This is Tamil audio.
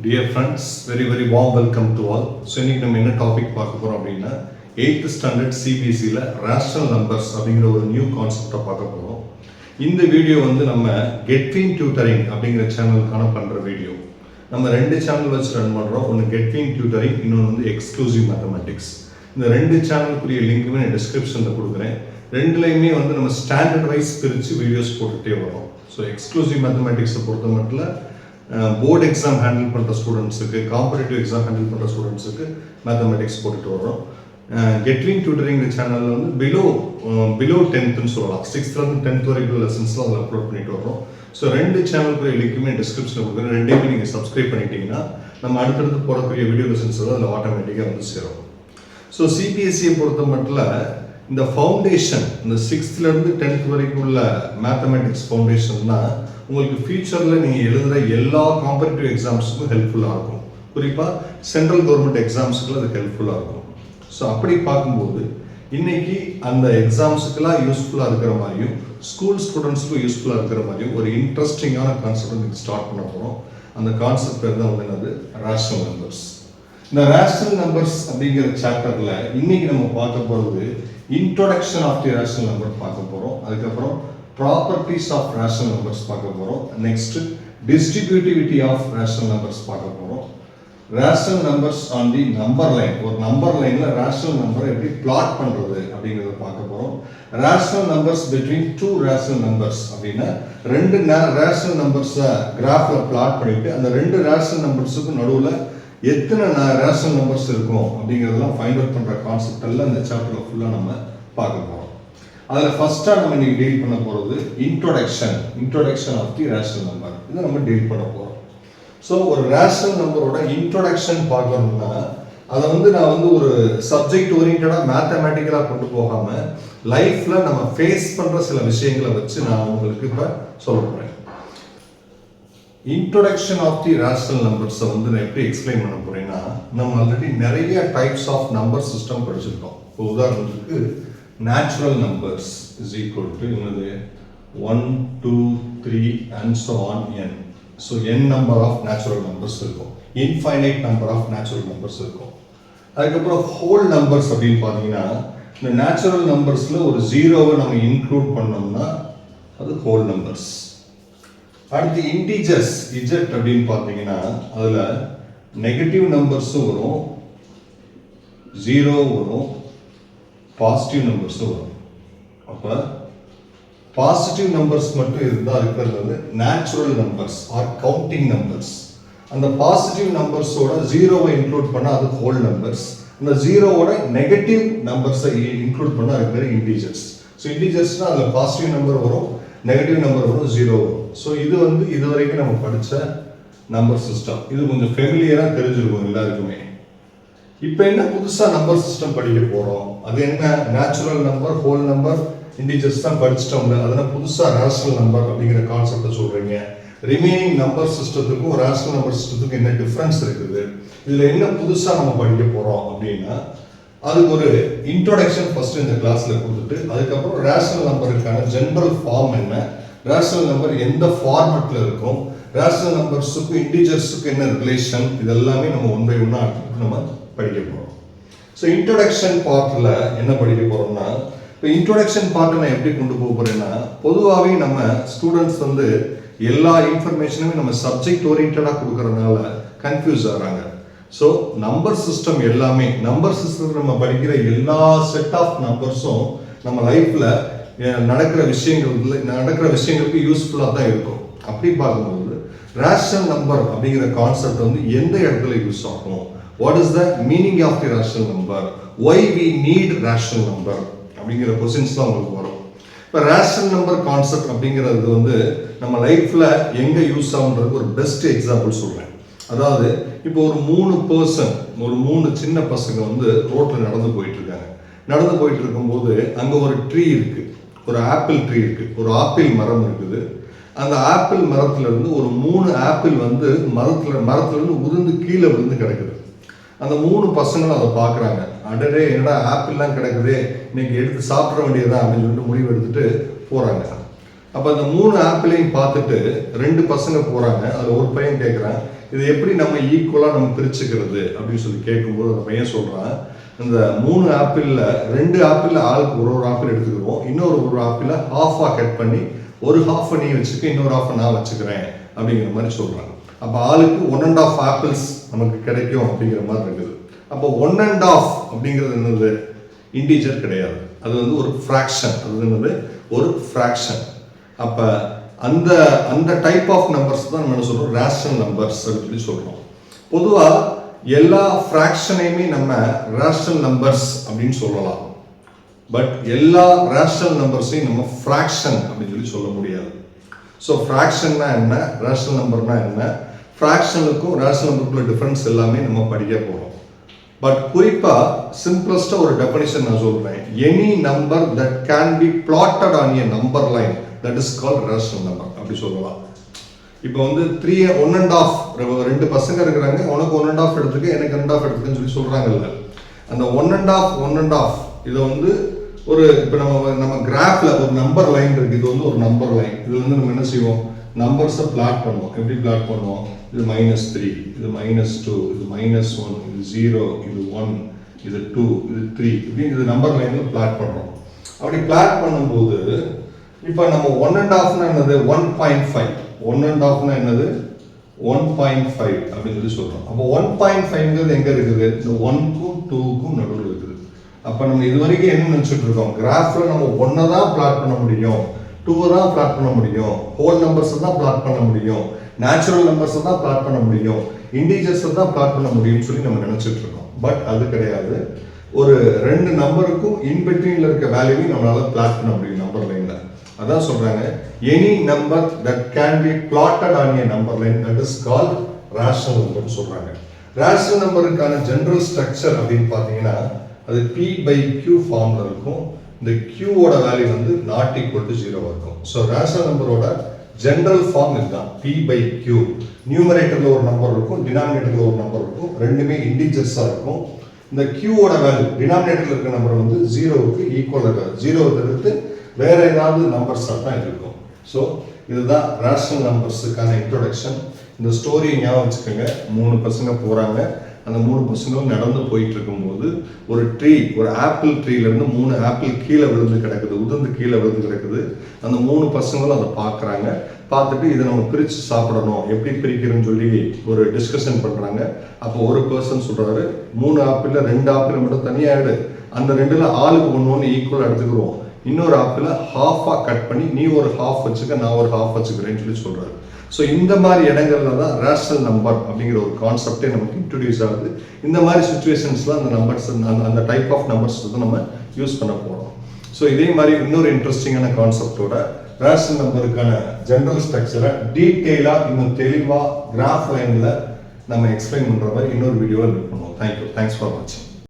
Dear friends, very warm welcome to all. So இன்னைக்கு நம்ம என்ன டாபிக் பார்க்க போறோம் அப்படின்னா 8th standard CBSEல rational numbers அப்படிங்கிற ஒரு நியூ கான்செப்டை பார்க்க போறோம். இந்த வீடியோ வந்து நம்ம Getwin Tutoring அப்படிங்கிற சேனலுக்கான பண்ற வீடியோ. நம்ம ரெண்டு சேனல் வச்சு ரன் பண்றோம். ஒன்று Getwin Tutoring, இன்னொன்று வந்து எக்ஸ்க்ளூசிவ் மேத்தமெட்டிக்ஸ். இந்த ரெண்டு சேனலுக்குரிய லிங்க்குமே நான் டிஸ்கிரிப்ஷனில் கொடுக்குறேன். ரெண்டுலையுமே வந்து நம்ம ஸ்டாண்டர்ட் வைஸ் பிரித்து வீடியோஸ் போட்டுகிட்டே வரோம். ஸோ எக்ஸ்க்ளூசிவ் மேத்தமெட்டிக்ஸை பொறுத்த மட்டும் போர்டு எக்ஸாம் ஹேண்டில் பண்ணுற ஸ்டூடெண்ட்ஸுக்கு, காம்படிட்டிவ் எக்ஸாம் ஹேண்டில் பண்ணுற ஸ்டூடெண்ட்ஸுக்கு மேத்தமெட்டிக்ஸ் போட்டுட்டு வரோம். Getwin Tutoring சேனலில் வந்து பிலோ 10th சொல்லலாம், 6th-லேருந்து 10th வரைக்கும் லெசன்ஸ்லாம் அதில் அப்லோட் பண்ணிட்டு வரோம். ஸோ ரெண்டு சேனலுக்குரிய லிங்க்குமே டிஸ்கிரிப்ஷனில் கொடுக்குறேன். ரெண்டையுமே நீங்கள் சப்ஸ்கிரைப் பண்ணிட்டீங்கன்னா நம்ம அடுத்தடுத்து போடக்கூடிய வீடியோ லெசன்ஸ் வந்து அதில் ஆட்டோமேட்டிக்காக வந்து சேரும். ஸோ சிபிஎஸ்சியை பொறுத்த மட்டும் இந்த ஃபவுண்டேஷன், இந்த 6th-லேருந்து 10th வரைக்கும் உள்ள மேத்தமெட்டிக்ஸ் ஃபவுண்டேஷன்னா உங்களுக்கு ஃபியூச்சரில் நீங்கள் எழுதுகிற எல்லா காம்படிட்டிவ் எக்ஸாம்ஸுக்கும் ஹெல்ப்ஃபுல்லாக இருக்கும். குறிப்பாக சென்ட்ரல் கவர்மெண்ட் எக்ஸாம்ஸுக்குலாம் அது ஹெல்ப்ஃபுல்லாக இருக்கும். ஸோ அப்படி பார்க்கும்போது இன்னைக்கு அந்த எக்ஸாம்ஸுக்கெல்லாம் யூஸ்ஃபுல்லாக இருக்கிற மாதிரியும் ஸ்கூல் ஸ்டூடெண்ட்ஸுக்கும் யூஸ்ஃபுல்லாக இருக்கிற மாதிரியும் ஒரு இன்ட்ரெஸ்டிங்கான கான்செப்ட் இன்னைக்கு ஸ்டார்ட் பண்ண போகிறோம். அந்த கான்செப்ட் பேர் தான் வந்து என்னது, ரேஷனல் நம்பர்ஸ். இந்த ரேஷனல் நம்பர்ஸ் அப்படிங்கிற சாப்டரில் இன்னைக்கு நம்ம பார்க்க போகிறது introduction of the rational number பார்க்க போகிறோம். அதுக்கப்புறம் ப்ராப்பர்ட்டிஸ் ஆஃப் ரேஷனல் நம்பர்ஸ் பார்க்க போகிறோம். Next distributivity of rational numbers பார்க்க போகிறோம். Rational numbers on the number line, ஒரு நம்பர் லைனில் ரேஷனல் நம்பரை எப்படி பிளாட் பண்ணுறது அப்படிங்கிறத பார்க்க போகிறோம். Rational numbers between two rational numbers அப்படின்னா ரெண்டு ரேஷனல் நம்பர்ஸை கிராஃபில் பிளாட் பண்ணிட்டு அந்த ரெண்டு ரேஷனல் நம்பர்ஸுக்கும் நடுவில் எத்தனை ரேஷனல் நம்பர்ஸ் இருக்கும் அப்படிங்கிறதெல்லாம் ஃபைண்ட் அவுட் பண்ணுற கான்செப்ட் எல்லாம் இந்த சாப்டரில் ஃபுல்லாக நம்ம பார்க்க போகிறோம். அதில் ஃபர்ஸ்ட்டாக நம்ம இன்னைக்கு டீல் பண்ண போகிறது introduction of the rational number. இதை நம்ம டீல் பண்ண போகிறோம். ஸோ ஒரு ரேஷனல் நம்பரோட இன்ட்ரோடக்ஷன் பார்க்கணும்னா அதை வந்து நான் வந்து ஒரு சப்ஜெக்ட் ஓரியன்டாக மேத்தமேட்டிக்கலாக கொண்டு போகாமல் லைஃப்பில் நம்ம ஃபேஸ் பண்ணுற சில விஷயங்களை வச்சு நான் உங்களுக்கு இப்போ சொல்ல போகிறேன். இன்ட்ரோடக்ஷன் ஆஃப் தி ரேஷனல் நம்பர்ஸை வந்து நான் எப்படி எக்ஸ்பிளைன் பண்ண போகிறேன்னா, நம்ம ஆல்ரெடி நிறைய டைப்ஸ் ஆஃப் நம்பர் சிஸ்டம் படிச்சிருக்கோம். இப்போ உதாரணத்துக்கு natural numbers is equal to 1, 2, 3 and so on n. So n number of natural numbers இருக்கும், infinite number of natural numbers இருக்கும். அதுக்கப்புறம் whole numbers அப்படின்னு பார்த்தீங்கன்னா இந்த natural numbersல ஒரு ஜீரோவை நம்ம இன்க்ளூட் பண்ணோம்னா அது whole numbers. அடுத்து integers z அப்படின்னு பார்த்தீங்கன்னா அதில் நெகட்டிவ் நம்பர்ஸும் வரும், ஜீரோ வரும், பாசிட்டிவ் நம்பர்ஸும் வரும். அப்போ பாசிட்டிவ் நம்பர்ஸ் மட்டும் இருந்தால் இருக்கிறது வந்து natural numbers are counting numbers. அந்த பாசிட்டிவ் நம்பர்ஸோட ஜீரோவை இன்க்ளூட் பண்ணால் அது ஹோல் நம்பர்ஸ். அந்த ஜீரோவோட நெகட்டிவ் நம்பர்ஸை இன்க்ளூட் பண்ணால் அது பேர் இன்டீஜர்ஸ். ஸோ இன்டீஜர்ஸ்னால் அதில் பாசிட்டிவ் நம்பர் வரும், நெகட்டிவ் நம்பர் வரும், ஜீரோ வரும். ஸோ இது வந்து இது வரைக்கும் நம்ம படித்த நம்பர் சிஸ்டம். இது கொஞ்சம் ஃபெமிலியராக தெரிஞ்சிருக்கும் எல்லாருக்குமே. இப்போ என்ன புதுசாக நம்பர் சிஸ்டம் படிக்க போகிறோம். அது என்ன, natural number, whole number, integers தான் படிச்சிட்டோம்ல. அதனால் புதுசாக ரேஷனல் நம்பர் அப்படிங்கிற கான்செப்டை சொல்கிறீங்க. ரிமைனிங் நம்பர் சிஸ்டத்துக்கும் ரேஷனல் நம்பர் சிஸ்டத்துக்கும் என்ன டிஃப்ரென்ஸ் இருக்குது, இதில் என்ன புதுசாக நம்ம படிக்க போகிறோம் அப்படின்னா அதுக்கு ஒரு இன்ட்ரோடக்ஷன் ஃபர்ஸ்ட் இந்த கிளாஸில் கொடுத்துட்டு அதுக்கப்புறம் ரேஷனல் நம்பருக்கான ஜென்ரல் ஃபார்ம் என்ன, ரேஷனல் நம்பர் எந்த ஃபார்மெட்டில் இருக்கும், ரேஷனல் நம்பர்ஸுக்கும் இன்டிஜர்ஸுக்கும் என்ன ரிலேஷன், இதெல்லாமே நம்ம ஒன் பை ஒன்னாக அடுத்து நம்ம படிக்க போகிறோம். ஸோ இன்ட்ரோடக்ஷன் பார்ட்டில் என்ன படிக்க போகிறோம்னா, இப்போ இன்ட்ரோடக்ஷன் பார்ட்டை நான் எப்படி கொண்டு போக போகிறேன்னா, பொதுவாகவே நம்ம ஸ்டூடெண்ட்ஸ் வந்து எல்லா இன்ஃபர்மேஷனுமே நம்ம சப்ஜெக்ட் ஓரியன்டாக கொடுக்கறதுனால கன்ஃபியூஸ் ஆகிறாங்க. ஸோ நம்பர் சிஸ்டம் எல்லாமே, நம்பர் சிஸ்டம் நம்ம படிக்கிற எல்லா செட் ஆஃப் நம்பர்ஸும் நம்ம லைஃப்பில் நடக்கிற விஷயங்களுக்கு யூஸ்ஃபுல்லாக தான் இருக்கும். அப்படி பார்க்கும்போது ரேஷனல் நம்பர் அப்படிங்கிற கான்செப்ட் வந்து எந்த இடத்துல யூஸ் ஆகும், what is the meaning of the rational number, why we need rational number அப்படிங்கிற கொஸ்டின்ஸ்லாம் உங்களுக்கு வரும். இப்போ ரேஷனல் நம்பர் கான்செப்ட் அப்படிங்கிறது வந்து நம்ம லைஃப்பில் எங்கே யூஸ் ஆகுன்றது ஒரு பெஸ்ட் எக்ஸாம்பிள் சொல்கிறேன். அதாவது இப்போ ஒரு 3 சின்ன பசங்க வந்து ரோட்டில் நடந்து போயிட்டு இருக்கும்போது அங்கே ஒரு ட்ரீ இருக்குது, ஒரு ஆப்பிள் ட்ரீ இருக்குது, ஒரு ஆப்பிள் மரம் இருக்குது. அந்த ஆப்பிள் மரத்துலேருந்து ஒரு 3 ஆப்பிள் வந்து மரத்துலேருந்து உதிர்ந்து கீழே விழுந்து கிடக்குது. அந்த 3 பசங்களும் அதை பார்க்குறாங்க. அடடே என்னடா ஆப்பிள்லாம் கிடக்குது, இன்னைக்கு எடுத்து சாப்பிட வேண்டியதான் அப்படின்னு சொல்லிட்டு முடிவு எடுத்துட்டு போகிறாங்க. அப்போ அந்த 3 ஆப்பிளையும் பார்த்துட்டு 2 பசங்க போகிறாங்க. அதில் ஒரு பையன் கேட்குறான், இது எப்படி நம்ம ஈக்குவலாக நம்ம பிரிச்சுக்கிறது அப்படின்னு சொல்லி கேட்கும்போது அந்த பையன் சொல்கிறான், இந்த 3 ஆப்பிளில் 2 ஆப்பிளில் ஆளுக்கு ஒரு ஆப்பிள் எடுத்துக்கிறோம், இன்னொரு ஆப்பிளை ஹாஃபாக கட் பண்ணி ஒரு ஹாஃபை நீ வச்சுக்க, இன்னொரு ஹாஃபை நான் வச்சுக்கிறேன் அப்படிங்கிற மாதிரி சொல்கிறாங்க. அப்போ ஆளுக்கு 1.5 ஆப்பிள்ஸ் நமக்கு கிடைக்கும் அப்படிங்கிற மாதிரி இருக்குது. அப்போ 1.5 அப்படிங்கிறது என்னது? இன்டீஜர் கிடையாது, அது வந்து ஒரு ஃப்ராக்ஷன். அது என்னது? ஒரு ஃப்ராக்ஷன். அப்போ அந்த டைப் ஆஃப் நம்பர்ஸ் தான் நம்ம என்ன சொல்கிறோம்? ரேஷனல் நம்பர்ஸ் அப்படின்னு சொல்லி சொல்கிறோம். பொதுவாக எல்லா ஃப்ராக்ஷனையுமே நம்ம ரேஷனல் நம்பர்ஸ் அப்படின்னு சொல்லலாம். பட் எல்லா ரேஷனல் நம்பர்ஸையும் நம்ம ஃப்ராக்ஷன் அப்படின்னு சொல்லி சொல்ல முடியாது. ஸோ ஃப்ராக்ஷன்னா என்ன, ரேஷனல் நம்பர்னா என்ன, ஃப்ராக்ஷனுக்கும் ரேஷனல் நம்பருக்குள்ள டிஃப்ரென்ஸ் எல்லாமே நம்ம படிக்க போகிறோம். பட் குறிப்பாக சிம்பிளஸ்டாக ஒரு டெஃபினிஷன் நான் சொல்கிறேன். Any number that can be plotted on a number line that is called rational number அப்படி சொல்லலாம். இப்போ வந்து 1.5 2 பசங்க இருக்கிறாங்க, உனக்கு 1.5 எடுத்துக்க, எனக்கு 2.5 எடுத்துக்கன்னு சொல்லி சொல்கிறாங்கல்ல. அந்த 1.5 இதை வந்து ஒரு இப்போ நம்ம கிராஃப்ல ஒரு நம்பர் லைன் இருக்குது, இது வந்து ஒரு நம்பர் லைன். இது வந்து நம்ம என்ன செய்வோம்? நம்பர்ஸை பிளாட் பண்ணுவோம். எப்படி பிளாட் பண்ணுவோம்? இது -3, இது -2, இது -1, இது 0, இது 1, இது 2, இது 3 இப்படி இது நம்பர் லைனில் பிளாட் பண்ணுறோம். அப்படி பிளாட் பண்ணும்போது இப்போ நம்ம 1.5னா என்னது? 1.5. 1.5னா என்னது? 1.5 அப்படின்னு சொல்லி சொல்கிறோம். அப்போ 1.5ங்கிறது எங்கே இருக்குது? இந்த 1க்கும் 2க்கும் நடுவில் இருக்குது. அப்போ நம்ம இது வரைக்கும் என்ன நினச்சிட்டு இருக்கோம்? கிராஃபில் நம்ம 1 தான் பிளாட் பண்ண முடியும், 2 தான் பிளாட் பண்ண முடியும், ஹோல் நம்பர்ஸை தான் பிளாட் பண்ண முடியும், நேச்சுரல் நம்பர்ஸை தான் பிளாட் பண்ண முடியும், இன்டீஜர்ஸை தான் பிளாட் பண்ண முடியும்னு சொல்லி நம்ம நினச்சிட்டு இருக்கோம். பட் அது கிடையாது. ஒரு 2 நம்பருக்கும் இன்பிட்வீனில் இருக்க வேல்யூவையும் நம்மளால பிளாட் பண்ண முடியும் நம்பர் லைனில். அதான் சொல்கிறாங்க, any number that can be plotted on a number line that is called rational நம்பர்னு சொல்கிறாங்க. ரேஷனல் நம்பருக்கான ஜென்ரல் ஸ்ட்ரக்சர் அப்படின்னு பார்த்தீங்கன்னா அது P/Q ஃபார்ம்ல இருக்கும். இந்த Qவோட வேல்யூ வந்து நாட் ஈக்குவல் டு 0 இருக்கும். ஸோ ரேஷனல் நம்பரோட ஜென்ரல் ஃபார்ம் இதுதான், P/Q. நியூமரேட்டர்ல ஒரு நம்பர் இருக்கும், டினாமினேட்டர்ல ஒரு நம்பர் இருக்கும், ரெண்டுமே இன்டிஜர்ஸாக இருக்கும். இந்த Qவோட வேல்யூ டினாமினேட்டர்ல இருக்கிற நம்பர் வந்து 0க்கு ஈக்குவல் இருக்காது, 0 தவிர்த்து வேற ஏதாவது நம்பர்ஸாக தான் இருக்கும். ஸோ இதுதான் ரேஷனல் நம்பர்ஸுக்கான இன்ட்ரோடக்ஷன். இந்த ஸ்டோரியை ஞாபகம் வச்சுக்கோங்க. 3 பசங்க போகிறாங்க, அந்த 3 பசங்களும் நடந்து போயிட்டு இருக்கும்போது ஒரு ஆப்பிள் ட்ரீலேருந்து 3 ஆப்பிள் கீழே விழுந்து கிடக்குது, உதிர்ந்து கீழே விழுந்து கிடக்குது. அந்த 3 பசங்களும் அதை பார்க்குறாங்க. பார்த்துட்டு இதை நம்ம பிரித்து சாப்பிடணும், எப்படி பிரிக்கிறோன்னு சொல்லி ஒரு டிஸ்கஷன் பண்ணுறாங்க. அப்போ ஒரு பர்சன் சொல்கிறாரு, 3 ஆப்பிளில் 2 ஆப்பிள் மட்டும் தனியாக எடு, அந்த 2ல் ஆளுக்கு 1 ஈக்குவலாக எடுத்துக்கிறோம், இன்னொரு ஆப்பிளை ஹாஃபாக கட் பண்ணி நீ ஒரு ஹாஃப் வச்சுக்க, நான் ஒரு ஹாஃப் வச்சுக்கிறேன்னு சொல்லி சொல்கிறாரு. ஸோ இந்த மாதிரி இடங்கள்ல தான் ரேஷனல் நம்பர் அப்படிங்கிற ஒரு கான்செப்டே நமக்கு இன்ட்ரடியூஸ் ஆகுது. இந்த மாதிரி சுச்சுவேஷன்ஸ்லாம் அந்த நம்பர்ஸ் அந்த டைப் ஆஃப் நம்பர்ஸ் வந்து நம்ம யூஸ் பண்ண போகிறோம். ஸோ இதே மாதிரி இன்னொரு இன்ட்ரெஸ்டிங்கான கான்செப்டோட ரேஷனல் நம்பருக்கான ஜென்ரல் ஸ்ட்ரக்சரை டீட்டெயிலாக இன்னும் தெளிவாக கிராஃப் லைனில் நம்ம எக்ஸ்பிளைன் பண்ணுற மாதிரி இன்னொரு வீடியோவில் மீட் பண்ணுவோம். தேங்க்யூ. தேங்க்ஸ் ஃபார் வாட்சிங்.